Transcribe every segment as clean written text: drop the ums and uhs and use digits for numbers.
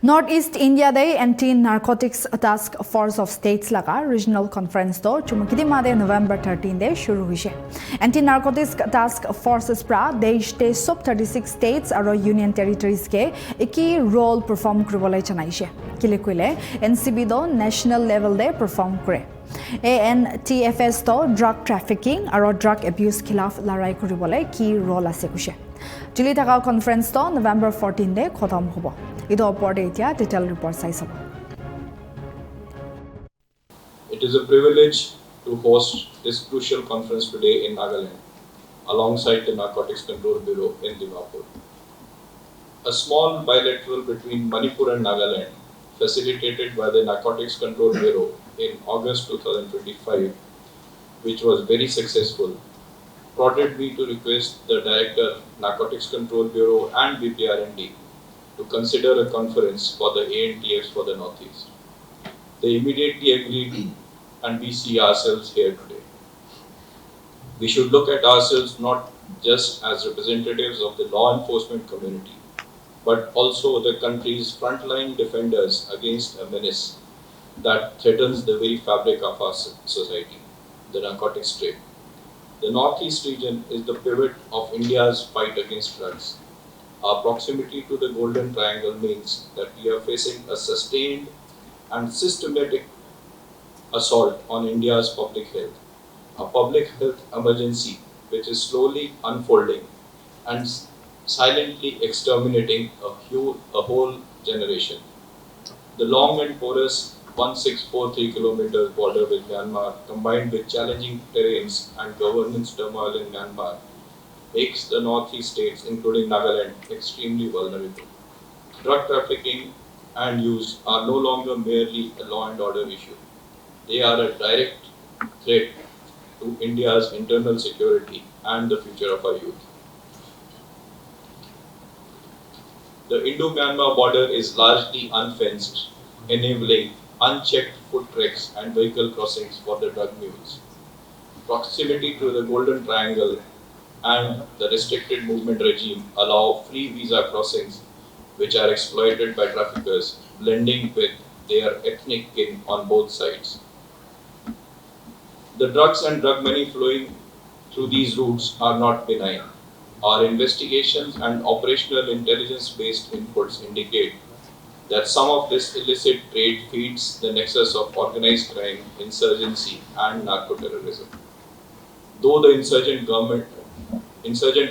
Northeast India day Anti-Narcotics Task Force of States laga regional conference to Chumu made November 13 day shuru hoise. Anti-Narcotics Task Forces pra desh te sub 36 states aro union territories ke eki role perform kribolai janaise. Kile kuile NCB do national level de perform kore. ANTFS to drug trafficking aro drug abuse khilaf larai koribolai ki role ase kushe. Juli thaka conference to November 14 day khotam hobo. It detailed report size. It is a privilege to host this crucial conference today in Nagaland, alongside the Narcotics Control Bureau in Dimapur. A small bilateral between Manipur and Nagaland, facilitated by the Narcotics Control Bureau in August 2025, which was very successful, prodded me to request the Director, Narcotics Control Bureau and BPRND to consider a conference for the ANTFs for the Northeast. They immediately agreed and we see ourselves here today. We should look at ourselves not just as representatives of the law enforcement community, but also the country's frontline defenders against a menace that threatens the very fabric of our society, the narcotics trade. The Northeast region is the pivot of India's fight against drugs. Our proximity to the Golden Triangle means that we are facing a sustained and systematic assault on India's public health, a public health emergency which is slowly unfolding and silently exterminating a whole generation. The long and porous 1643 kilometers border with Myanmar, combined with challenging terrains and governance turmoil in Myanmar, makes the Northeast states, including Nagaland, extremely vulnerable. Drug trafficking and use are no longer merely a law and order issue. They are a direct threat to India's internal security and the future of our youth. The Indo-Myanmar border is largely unfenced, enabling unchecked foot treks and vehicle crossings for the drug mules. Proximity to the Golden Triangle and the restricted movement regime allow free visa crossings which are exploited by traffickers, blending with their ethnic kin on both sides. The drugs and drug money flowing through these routes are not benign. Our investigations and operational intelligence-based inputs indicate that some of this illicit trade feeds the nexus of organized crime, insurgency, and narco-terrorism. Though the insurgent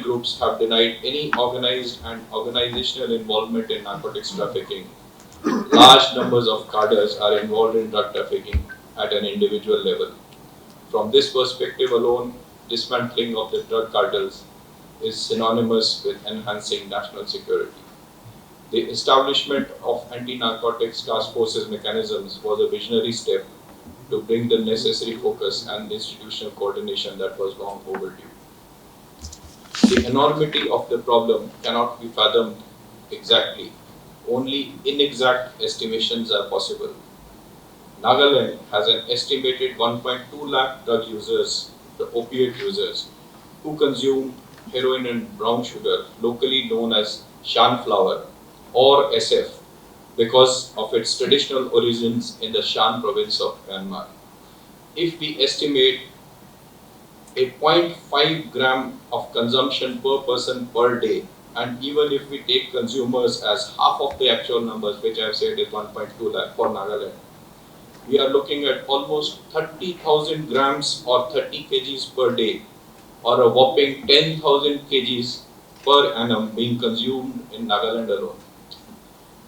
groups have denied any organized and organizational involvement in narcotics trafficking, large numbers of cadres are involved in drug trafficking at an individual level. From this perspective alone, dismantling of the drug cartels is synonymous with enhancing national security. The establishment of anti-narcotics task forces mechanisms was a visionary step to bring the necessary focus and institutional coordination that was long overdue. The enormity of the problem cannot be fathomed exactly. Only inexact estimations are possible. Nagaland has an estimated 1.2 lakh drug users, the opiate users, who consume heroin and brown sugar, locally known as Shan flower or SF, because of its traditional origins in the Shan province of Myanmar. If we estimate a 0.5 gram of consumption per person per day, and even if we take consumers as half of the actual numbers, which I have said is 1.2 lakh for Nagaland, we are looking at almost 30,000 grams or 30 kgs per day, or a whopping 10,000 kgs per annum being consumed in Nagaland alone.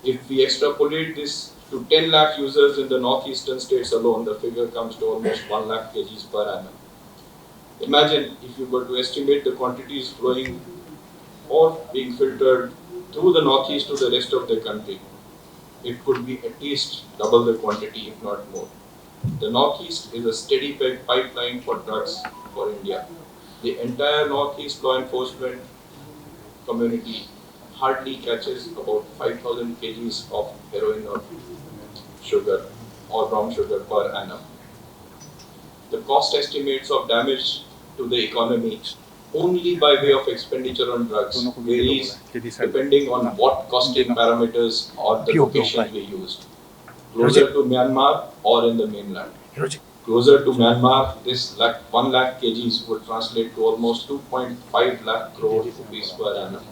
If we extrapolate this to 10 lakh users in the northeastern states alone, the figure comes to almost 1 lakh kgs per annum. Imagine if you were to estimate the quantities flowing or being filtered through the northeast to the rest of the country. It could be at least double the quantity, if not more. The northeast is a steady pipeline for drugs for India. The entire northeast law enforcement community hardly catches about 5,000 kgs of heroin or sugar or brown sugar per annum. The cost estimates of damage to the economy only by way of expenditure on drugs varies depending on what costing parameters or the location we used. Closer to Myanmar or in the mainland. Closer to Myanmar, this 1 lakh kgs would translate to almost 2.5 lakh crore rupees per annum.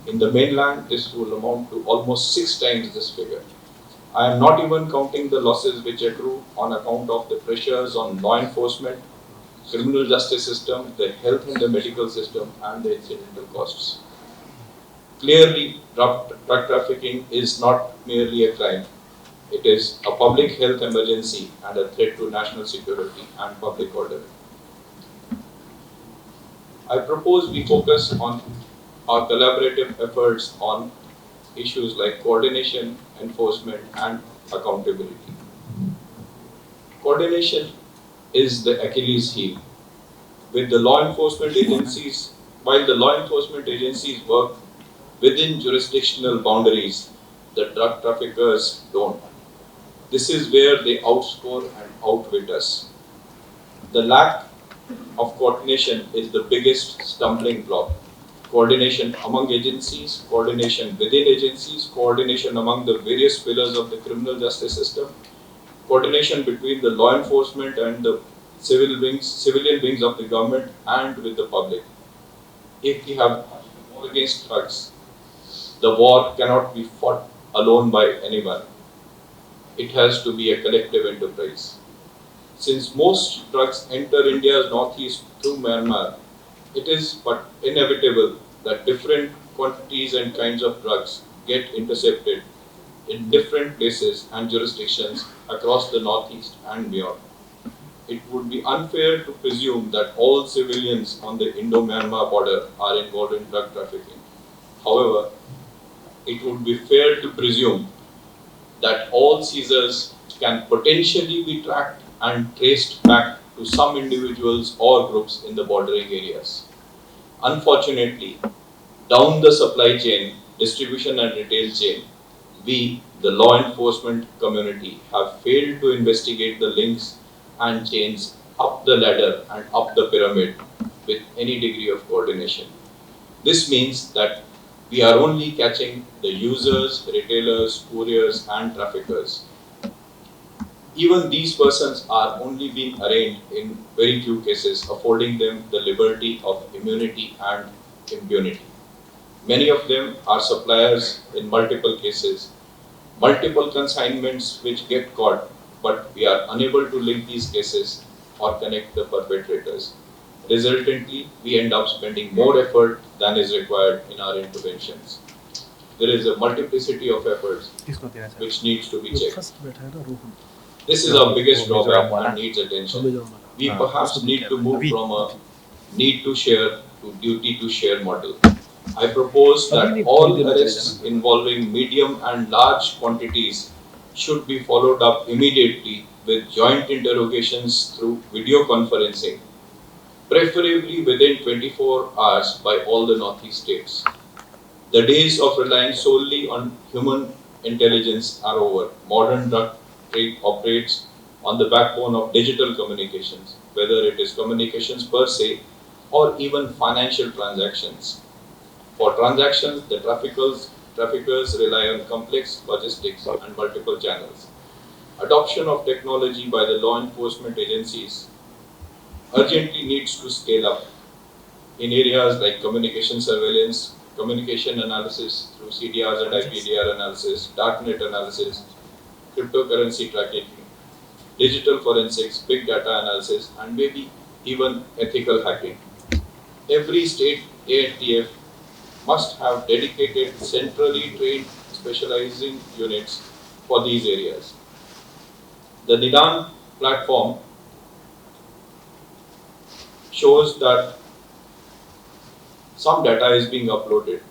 In the mainland, this will amount to almost 6 times this figure. I am not even counting the losses which accrue on account of the pressures on law enforcement, criminal justice system, the health and the medical system, and the incidental costs. Clearly, drug trafficking is not merely a crime. It is a public health emergency and a threat to national security and public order. I propose we focus on our collaborative efforts on issues like coordination, enforcement, and accountability. Coordination is the Achilles heel. With the law enforcement agencies, while the law enforcement agencies work within jurisdictional boundaries, the drug traffickers don't. This is where they outscore and outwit us. The lack of coordination is the biggest stumbling block. Coordination among agencies, coordination within agencies, coordination among the various pillars of the criminal justice system, coordination between the law enforcement and the civilian wings of the government and with the public. If we have war against drugs, the war cannot be fought alone by anyone. It has to be a collective enterprise. Since most drugs enter India's northeast through Myanmar, it is but inevitable that different quantities and kinds of drugs get intercepted in different places and jurisdictions across the northeast and beyond. It would be unfair to presume that all civilians on the Indo-Myanmar border are involved in drug trafficking. However, it would be fair to presume that all seizures can potentially be tracked and traced back to some individuals or groups in the bordering areas. Unfortunately, down the supply chain, distribution and retail chain, we, the law enforcement community, have failed to investigate the links and chains up the ladder and up the pyramid with any degree of coordination. This means that we are only catching the users, retailers, couriers, and traffickers. Even these persons are only being arraigned in very few cases, affording them the liberty of immunity and impunity. Many of them are suppliers in multiple cases, multiple consignments which get caught, but we are unable to link these cases or connect the perpetrators. Resultantly, we end up spending more effort than is required in our interventions. There is a multiplicity of efforts which needs to be checked. This is our biggest drawback and needs attention. We perhaps need to move from a need to share to duty to share model. I propose that all arrests involving medium and large quantities should be followed up immediately with joint interrogations through video conferencing, preferably within 24 hours by all the northeast states. The days of relying solely on human intelligence are over. Modern drug trade operates on the backbone of digital communications, whether it is communications per se or even financial transactions. For transactions, the traffickers rely on complex logistics and multiple channels. Adoption of technology by the law enforcement agencies urgently needs to scale up in areas like communication surveillance, communication analysis through CDRs and IPDR analysis, darknet analysis, cryptocurrency tracking, digital forensics, big data analysis, and maybe even ethical hacking. Every state ANTF must have dedicated, centrally trained specializing units for these areas. The Nidan platform shows that some data is being uploaded.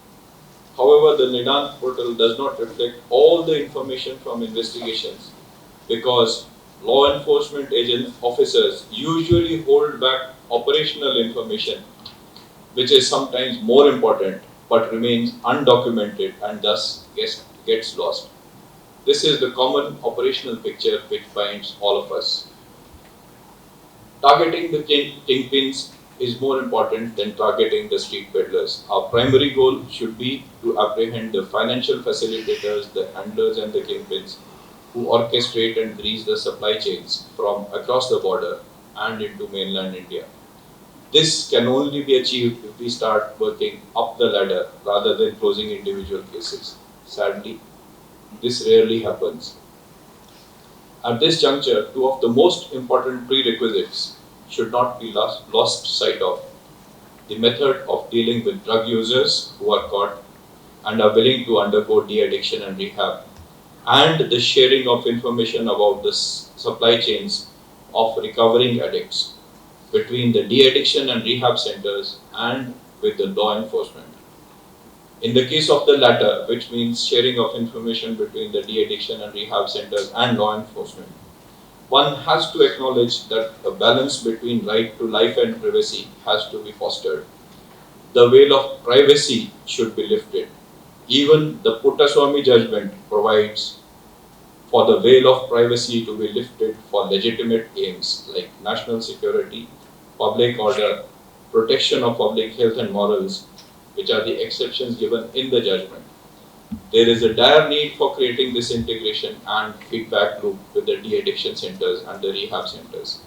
However, the Nidan portal does not reflect all the information from investigations because law enforcement agent officers usually hold back operational information, which is sometimes more important but remains undocumented and thus gets lost. This is the common operational picture which binds all of us. Targeting the kingpins is more important than targeting the street peddlers. Our primary goal should be to apprehend the financial facilitators, the handlers and the kingpins who orchestrate and grease the supply chains from across the border and into mainland India. This can only be achieved if we start working up the ladder rather than closing individual cases. Sadly, this rarely happens. At this juncture, two of the most important prerequisites should not be lost sight of: the method of dealing with drug users who are caught and are willing to undergo de-addiction and rehab, and the sharing of information about the supply chains of recovering addicts between the de-addiction and rehab centers and with the law enforcement. In the case of the latter, which means sharing of information between the de-addiction and rehab centers and law enforcement, one has to acknowledge that a balance between right to life and privacy has to be fostered. The veil of privacy should be lifted. Even the Puttaswamy judgment provides for the veil of privacy to be lifted for legitimate aims like national security, public order, protection of public health and morals, which are the exceptions given in the judgment. There is a dire need for creating this integration and feedback loop with the de-addiction centers and the rehab centers.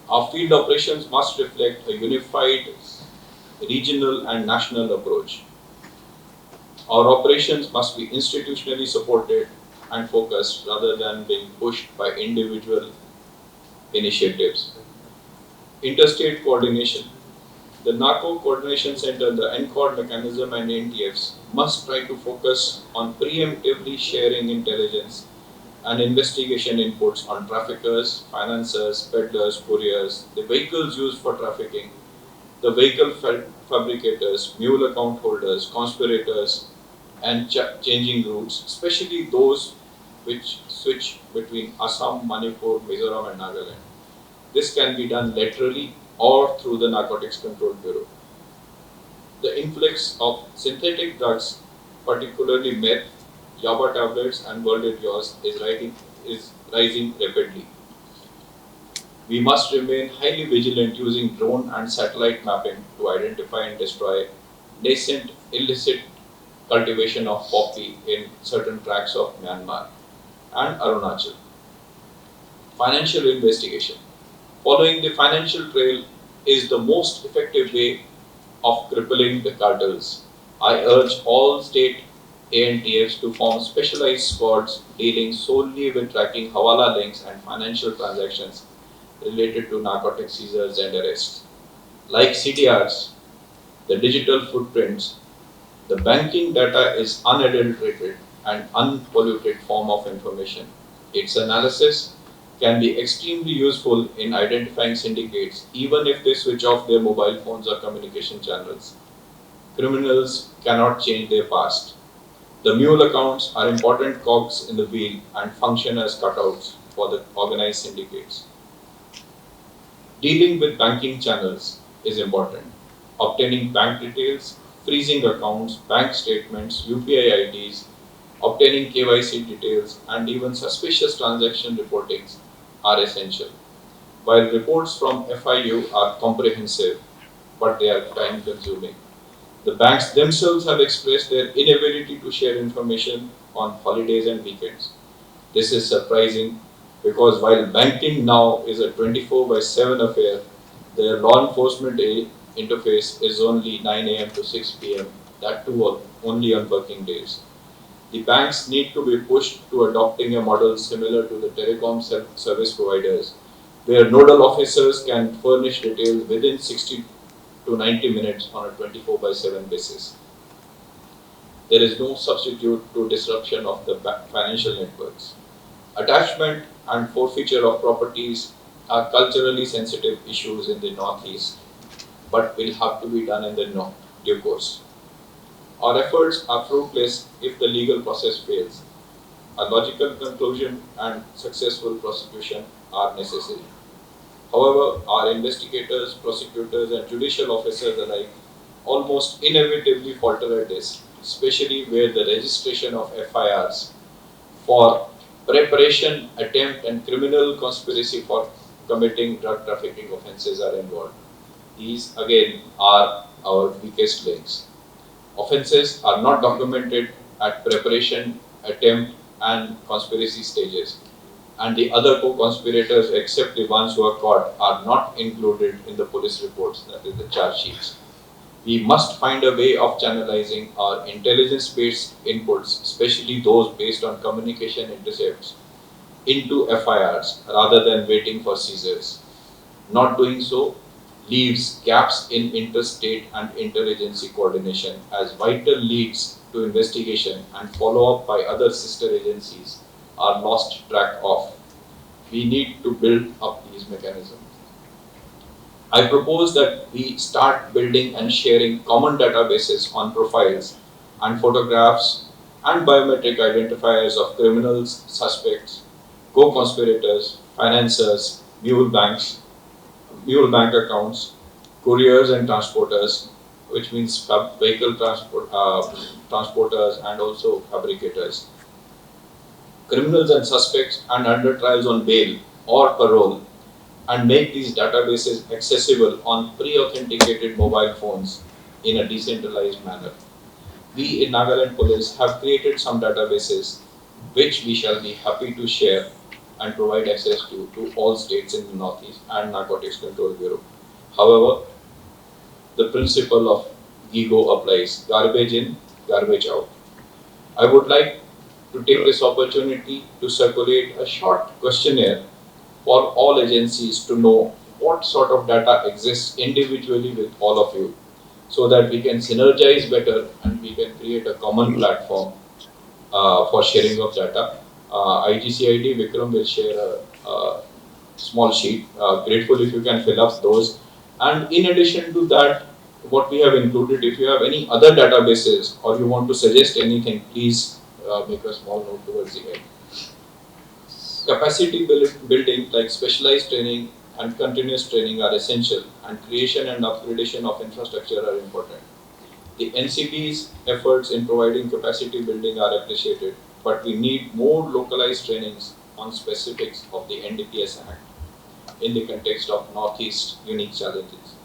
Our field operations must reflect a unified regional and national approach. Our operations must be institutionally supported and focused rather than being pushed by individual initiatives. Interstate coordination. The Narco Coordination Center, the NCORD mechanism and NTFs must try to focus on preemptively sharing intelligence and investigation inputs on traffickers, financiers, peddlers, couriers, the vehicles used for trafficking, the vehicle fabricators, mule account holders, conspirators, and changing routes, especially those which switch between Assam, Manipur, Mizoram, and Nagaland. This can be done laterally or through the Narcotics Control Bureau. The influx of synthetic drugs, particularly meth, Yaba tablets, and worlded yaws, is rising rapidly. We must remain highly vigilant using drone and satellite mapping to identify and destroy nascent illicit cultivation of poppy in certain tracts of Myanmar and Arunachal. Financial investigation. Following the financial trail is the most effective way of crippling the cartels. I urge all state ANTFs to form specialized squads dealing solely with tracking hawala links and financial transactions related to narcotic seizures and arrests. Like CDRs, the digital footprints, the banking data is unadulterated and unpolluted form of information. Its analysis can be extremely useful in identifying syndicates even if they switch off their mobile phones or communication channels. Criminals cannot change their past. The mule accounts are important cogs in the wheel and function as cutouts for the organized syndicates. Dealing with banking channels is important. Obtaining bank details, freezing accounts, bank statements, UPI IDs, obtaining KYC details, and even suspicious transaction reportings are essential. While reports from FIU are comprehensive, but they are time consuming. The banks themselves have expressed their inability to share information on holidays and weekends. This is surprising because while banking now is a 24/7 affair, their law enforcement interface is only 9 a.m. to 6 p.m., that too only on working days. The banks need to be pushed to adopting a model similar to the telecom service providers, where nodal officers can furnish details within 60 to 90 minutes on a 24/7 basis. There is no substitute to disruption of the financial networks. Attachment and forfeiture of properties are culturally sensitive issues in the Northeast, but will have to be done in the due course. Our efforts are fruitless if the legal process fails. A logical conclusion and successful prosecution are necessary. However, our investigators, prosecutors, and judicial officers alike almost inevitably falter at this, especially where the registration of FIRs for preparation, attempt, and criminal conspiracy for committing drug trafficking offences are involved. These again are our weakest links. Offences are not documented at preparation, attempt, and conspiracy stages, and the other co-conspirators, except the ones who are caught, are not included in the police reports, that is the charge sheets. We must find a way of channelizing our intelligence-based inputs, especially those based on communication intercepts, into FIRs rather than waiting for seizures. Not doing so leaves gaps in interstate and interagency coordination as vital leads to investigation and follow-up by other sister agencies are lost track of. We need to build up these mechanisms. I propose that we start building and sharing common databases on profiles and photographs and biometric identifiers of criminals, suspects, co-conspirators, financiers, mule bank accounts, couriers and transporters, which means vehicle transporters and also fabricators, criminals and suspects and under trials on bail or parole, and make these databases accessible on pre-authenticated mobile phones in a decentralized manner. We in Nagaland Police have created some databases which we shall be happy to share and provide access to all states in the Northeast and Narcotics Control Bureau. However, the principle of GIGO applies, garbage in, garbage out. I would like to take this opportunity to circulate a short questionnaire for all agencies to know what sort of data exists individually with all of you, so that we can synergize better and we can create a common platform for sharing of data. IGCID Vikram will share a small sheet. Grateful if you can fill up those. And in addition to that, what we have included, if you have any other databases or you want to suggest anything, please make a small note towards the end. Capacity building like specialized training and continuous training are essential, and creation and upgradation of infrastructure are important. The NCB's efforts in providing capacity building are appreciated, but we need more localized trainings on specifics of the NDPS Act in the context of Northeast unique challenges.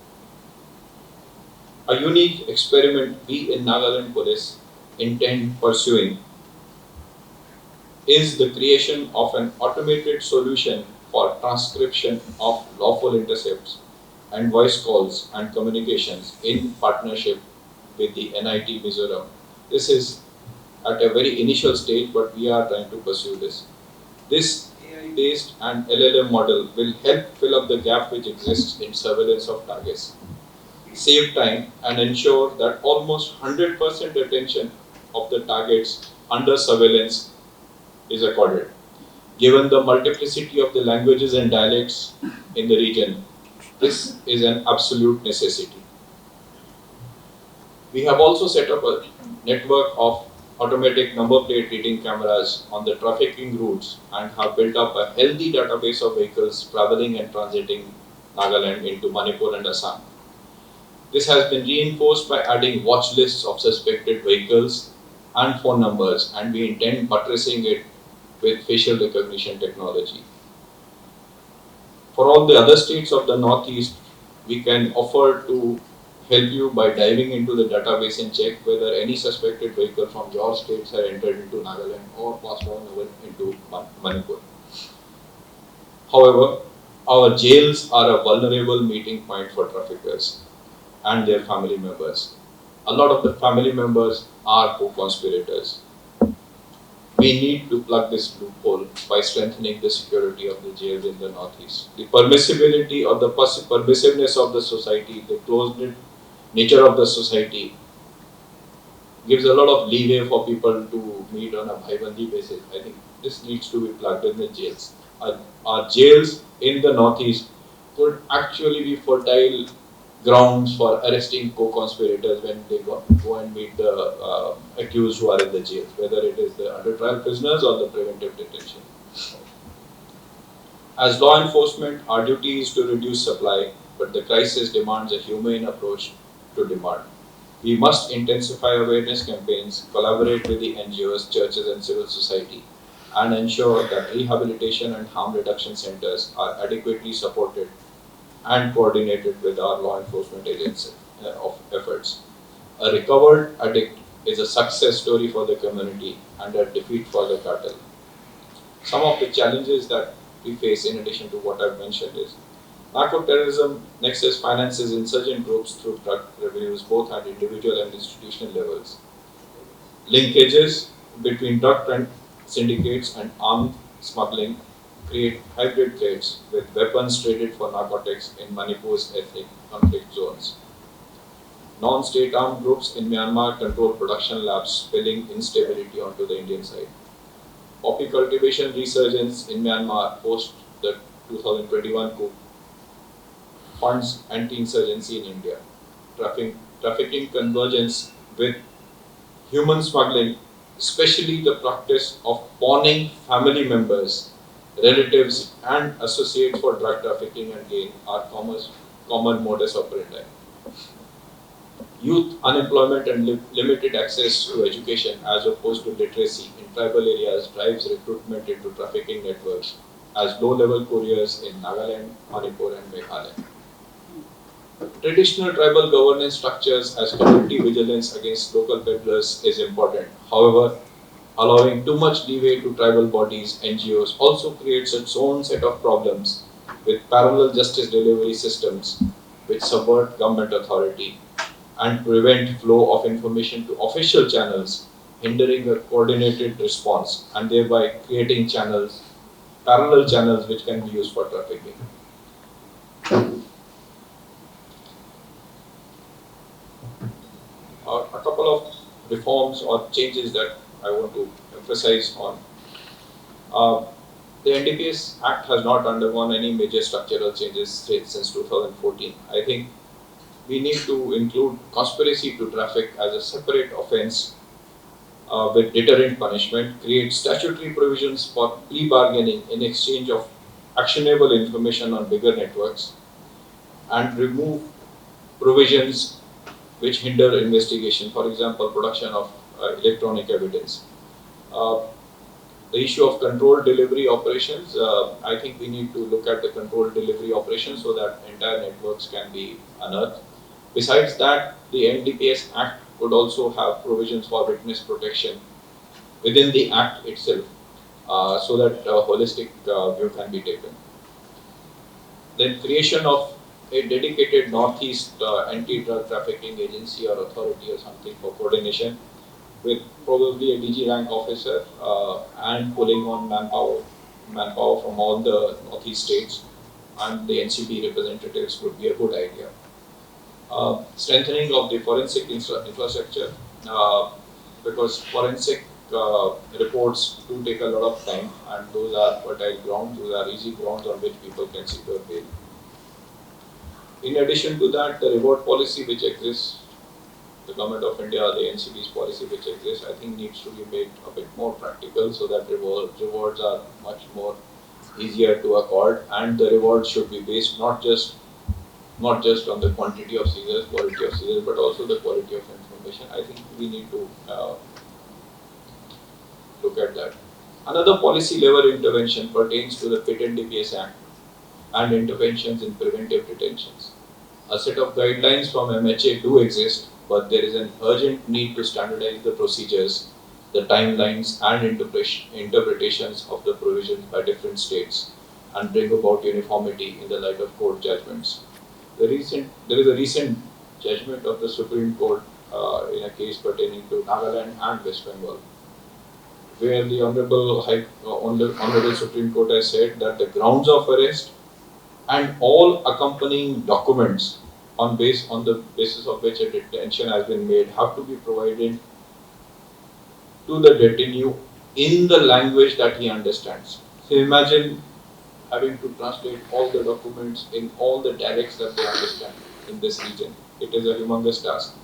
A unique experiment we in Nagaland Police intend pursuing is the creation of an automated solution for transcription of lawful intercepts and voice calls and communications in partnership with the NIT Mizoram. This is at a very initial stage, but we are trying to pursue this. This AI-based and LLM model will help fill up the gap which exists in surveillance of targets, save time, and ensure that almost 100% attention of the targets under surveillance is accorded. Given the multiplicity of the languages and dialects in the region, this is an absolute necessity. We have also set up a network of automatic number plate reading cameras on the trafficking routes and have built up a healthy database of vehicles traveling and transiting Nagaland into Manipur and Assam. This has been reinforced by adding watch lists of suspected vehicles and phone numbers, and we intend buttressing it with facial recognition technology. For all the other states of the Northeast, we can offer to help you by diving into the database and check whether any suspected vehicle from your states have entered into Nagaland or passed on over into Manipur. However, our jails are a vulnerable meeting point for traffickers and their family members. A lot of the family members are co-conspirators. We need to plug this loophole by strengthening the security of the jails in the Northeast. The permissibility or the permissiveness of the society, the closed-knit nature of the society gives a lot of leeway for people to meet on a bhai-bandi basis. I think this needs to be plugged in the jails. Our jails in the Northeast could actually be fertile grounds for arresting co-conspirators when they go and meet the accused who are in the jails, whether it is the under trial prisoners or the preventive detention. As law enforcement, our duty is to reduce supply, but the crisis demands a humane approach to demand. We must intensify awareness campaigns, collaborate with the NGOs, churches and civil society, and ensure that rehabilitation and harm reduction centers are adequately supported and coordinated with our law enforcement agency of efforts. A recovered addict is a success story for the community and a defeat for the cartel. Some of the challenges that we face, in addition to what I've mentioned, is narco-terrorism nexus finances insurgent groups through drug revenues both at individual and institutional levels. Linkages between drug syndicates and armed smuggling create hybrid threats with weapons traded for narcotics in Manipur's ethnic conflict zones. Non-state armed groups in Myanmar control production labs, spilling instability onto the Indian side. Poppy cultivation resurgence in Myanmar post the 2021 coup funds anti-insurgency in India. Trafficking convergence with human smuggling, especially the practice of pawning family members, relatives, and associates for drug trafficking and gain are common modus operandi. Youth unemployment and limited access to education as opposed to literacy in tribal areas drives recruitment into trafficking networks as low-level couriers in Nagaland, Manipur, and Meghalaya. Traditional tribal governance structures as community vigilance against local peddlers is important. However, allowing too much leeway to tribal bodies, NGOs, also creates its own set of problems with parallel justice delivery systems which subvert government authority and prevent flow of information to official channels, hindering a coordinated response and thereby creating parallel channels which can be used for trafficking. A couple of reforms or changes that I want to emphasize on. The NDPS Act has not undergone any major structural changes since 2014. I think we need to include conspiracy to traffic as a separate offence with deterrent punishment, create statutory provisions for plea bargaining in exchange of actionable information on bigger networks, and remove provisions which hinder investigation, for example, production of electronic evidence. The issue of controlled delivery operations, I think we need to look at the controlled delivery operations so that entire networks can be unearthed. Besides that, the NDPS Act could also have provisions for witness protection within the Act itself so that a holistic view can be taken. Then creation of a dedicated Northeast anti-drug trafficking agency or authority or something for coordination with probably a DG rank officer and pulling on manpower from all the Northeast states and the NCP representatives would be a good idea. Strengthening of the forensic infrastructure because forensic reports do take a lot of time and those are fertile grounds, those are easy grounds on which people can secure bail. In addition to that, the reward policy which exists, the Government of India, the NCB's policy which exists, I think needs to be made a bit more practical so that rewards are much more easier to accord and the rewards should be based not just on the quantity of seizures, quality of seizures, but also the quality of information. I think we need to look at that. Another policy level intervention pertains to the PIT NDPS Act and interventions in preventive detentions. A set of guidelines from MHA do exist, but there is an urgent need to standardize the procedures, the timelines and interpretations of the provisions by different states and bring about uniformity in the light of court judgments. There is a recent judgment of the Supreme Court in a case pertaining to Nagaland and West Bengal, where the Honorable Supreme Court has said that the grounds of arrest and all accompanying documents on the basis of which a detention has been made have to be provided to the detainee in the language that he understands. So imagine having to translate all the documents in all the dialects that they understand in this region. It is a humongous task.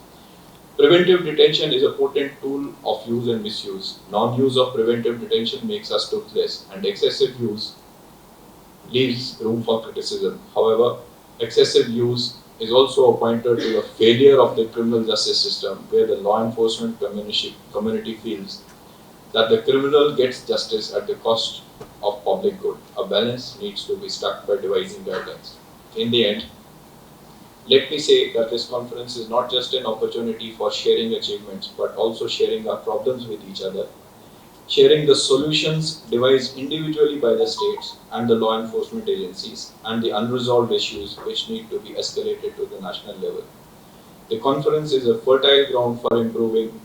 Preventive detention is a potent tool of use and misuse. Non-use of preventive detention makes us toothless, and excessive use leaves room for criticism. However, excessive use is also a pointer to the failure of the criminal justice system, where the law enforcement community feels that the criminal gets justice at the cost of public good. A balance needs to be struck by devising guidelines. In the end, let me say that this conference is not just an opportunity for sharing achievements, but also sharing our problems with each other, sharing the solutions devised individually by the states and the law enforcement agencies, and the unresolved issues which need to be escalated to the national level. The conference is a fertile ground for improving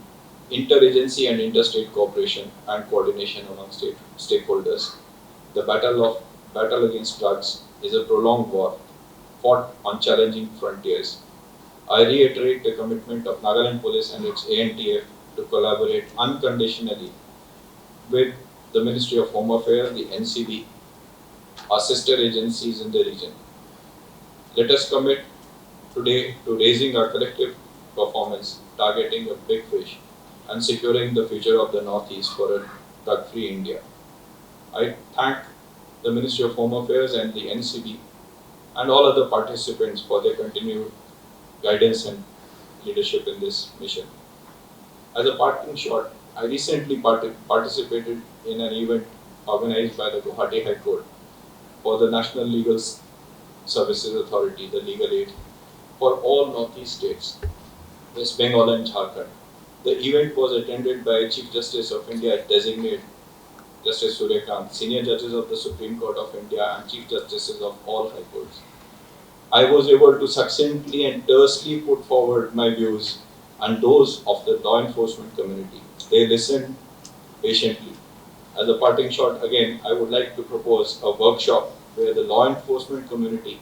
interagency and interstate cooperation and coordination among stakeholders. The battle against drugs is a prolonged war fought on challenging frontiers. I reiterate the commitment of Nagaland Police and its ANTF to collaborate unconditionally with the Ministry of Home Affairs, the NCB, our sister agencies in the region. Let us commit today to raising our collective performance, targeting a big fish, and securing the future of the Northeast for a drug-free India. I thank the Ministry of Home Affairs and the NCB and all other participants for their continued guidance and leadership in this mission. As a parting shot, I recently participated in an event organized by the Guwahati High Court for the National Legal Services Authority, the Legal Aid, for all Northeast states, West Bengal and Jharkhand. The event was attended by Chief Justice of India designate Justice Suryakant, senior judges of the Supreme Court of India and Chief Justices of all High Courts. I was able to succinctly and tersely put forward my views and those of the law enforcement community. They listened patiently. As a parting shot, again, I would like to propose a workshop where the law enforcement community,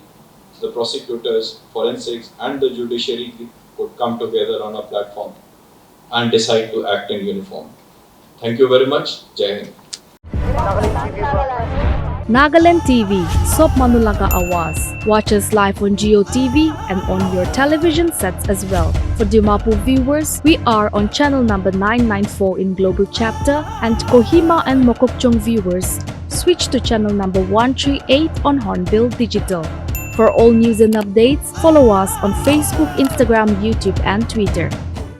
the prosecutors, forensics, and the judiciary could come together on a platform and decide to act in uniform. Thank you very much. Jai Hind. Nagaland TV, Sob Manulaga Awas. Watch us live on Geo TV and on your television sets as well. For Dimapur viewers, we are on channel number 994 in Global Chapter, and Kohima and Mokokchung viewers, switch to channel number 138 on Hornbill Digital. For all news and updates, follow us on Facebook, Instagram, YouTube, and Twitter.